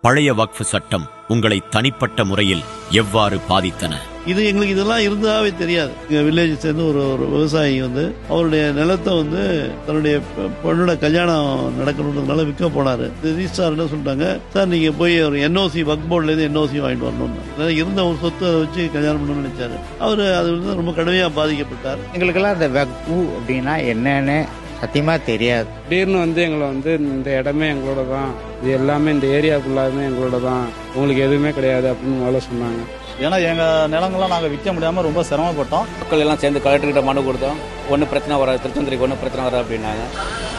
பழைய வக்ஃப் சட்டம் உங்களை தனிப்பட்ட முறையில் எவ்வாறு பாதித்தன? இது எங்களுக்கு இதெல்லாம் இருந்ததாவே தெரியாது. எங்க வில்லேஜ் சேர்ந்து ஒரு விவசாயி அவருடைய நிலத்தை தன்னுடைய பொண்ணோட கல்யாணம் நடக்கணுன்றதுனால விற்க போனாரு. ரிஜிஸ்ட்ரார் என்ன சொல்லிட்டாங்க, சார் நீங்க போய் ஒரு என்ஓசி வக்ஃப் போர்டுல இருந்து என்ஓசி வாங்கிட்டு வரணும். இருந்த ஒரு சொத்தை அதை வச்சு கல்யாணம் பண்ணணும்னு நினைச்சாரு. அவரு அது ரொம்ப கடுமையா பாதிக்கப்பட்டார். எங்களுக்கெல்லாம் அந்த வக்ஃப் அப்படின்னா என்னன்னு சத்தியமா தெரியாது. திடீர்னு எங்களை இந்த இடமே எங்களோட தான், இது எல்லாமே இந்த ஏரியாக்குள்ளாமே எங்களோட தான், உங்களுக்கு எதுவுமே கிடையாது அப்படின்னு முதல்ல சொன்னாங்க. ஏன்னா எங்க நிலங்கள்லாம் நாங்கள் விற்க முடியாம ரொம்ப சிரமப்பட்டோம். மக்கள் எல்லாம் சேர்ந்து கலெக்டர்கிட்ட மனு கொடுத்தோம். ஒன்றும் பிரச்சனை வராது, திருச்செந்தூருக்கு ஒன்றும் பிரச்சனை வராது அப்படின்னாங்க.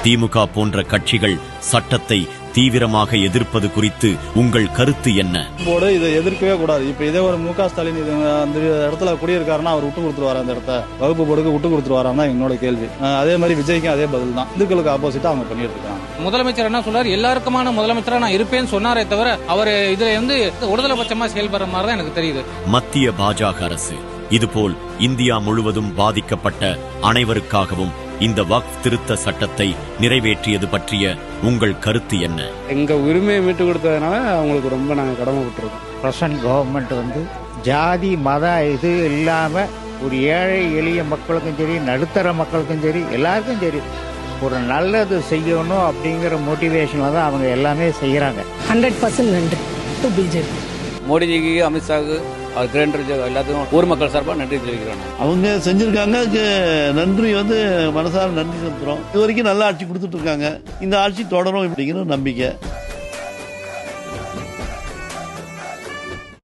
திமுக போன்ற கட்சிகள் சட்டத்தை தீவிரமாக எதிர்ப்பது குறித்து உங்கள் கருத்து என்ன? போர்டு இதை எதிர்க்கவே கூடாது. இப்ப இதே ஒரு மு க ஸ்டாலின் அந்த இடத்துல குடியிருக்காருன்னா அவர் விட்டு கொடுத்துருவாரு. அந்த இடத்த வகுப்பு போர்டுக்கு விட்டு கொடுத்துருவாரான்னு தான் என்னோட கேள்வி. அதே மாதிரி விஜய்க்கும் அதே பதில் தான். இந்துக்களுக்கு ஆப்போசிட்டா அவங்க பண்ணிட்டு இருக்காங்க. முதலமைச்சர் என்ன சொல்றாரு, எல்லாருக்குமான முதலமைச்சரா நான் இருப்பேன்னு சொன்னாரே தவிர அவர் இதுல ஒருதலை பட்சமா செயல்படுற மாதிரி தான் எனக்கு தெரியுது. மத்திய பாஜக அரசு இதுபோல் இந்தியா முழுவதும் பாதிக்கப்பட்ட அனைவருக்காகவும் இந்த வக்ஃப் திருத்த சட்டத்தை நிறைவேற்றியது பற்றிய உங்கள் கருத்து என்ன? எங்க உரிமையை மீட்டு கொடுத்ததுனால அவங்களுக்கு ரொம்ப நாங்கள் கடமைப்பட்டிருக்கோம். பிரசன்ட் கவர்மெண்ட் ஜாதி மத இது இல்லாம ஒரு ஏழை எளிய மக்களுக்கும் சரி, நடுத்தர மக்களுக்கும் சரி, எல்லாருக்கும் சரி ஒரு நல்லது செய்யணும் அப்படிங்கிற மோட்டிவேஷன்ல தான் அவங்க எல்லாமே செய்யறாங்க. 100% நன்றி டு பிஜேபி. மோடிஜிக்கு, அமித்ஷாவுக்கு, அவர் கிரேண்டர் எல்லாத்துக்கும் ஊர் மக்கள் சார்பாக நன்றி தெரிவிக்கிறோம். அவங்க செஞ்சிருக்காங்க, நன்றி மனசார நன்றி செலுத்துறோம். இது வரைக்கும் நல்ல ஆட்சி கொடுத்துட்டு இருக்காங்க. இந்த ஆட்சி தொடரும் அப்படிங்கிற நம்பிக்கை.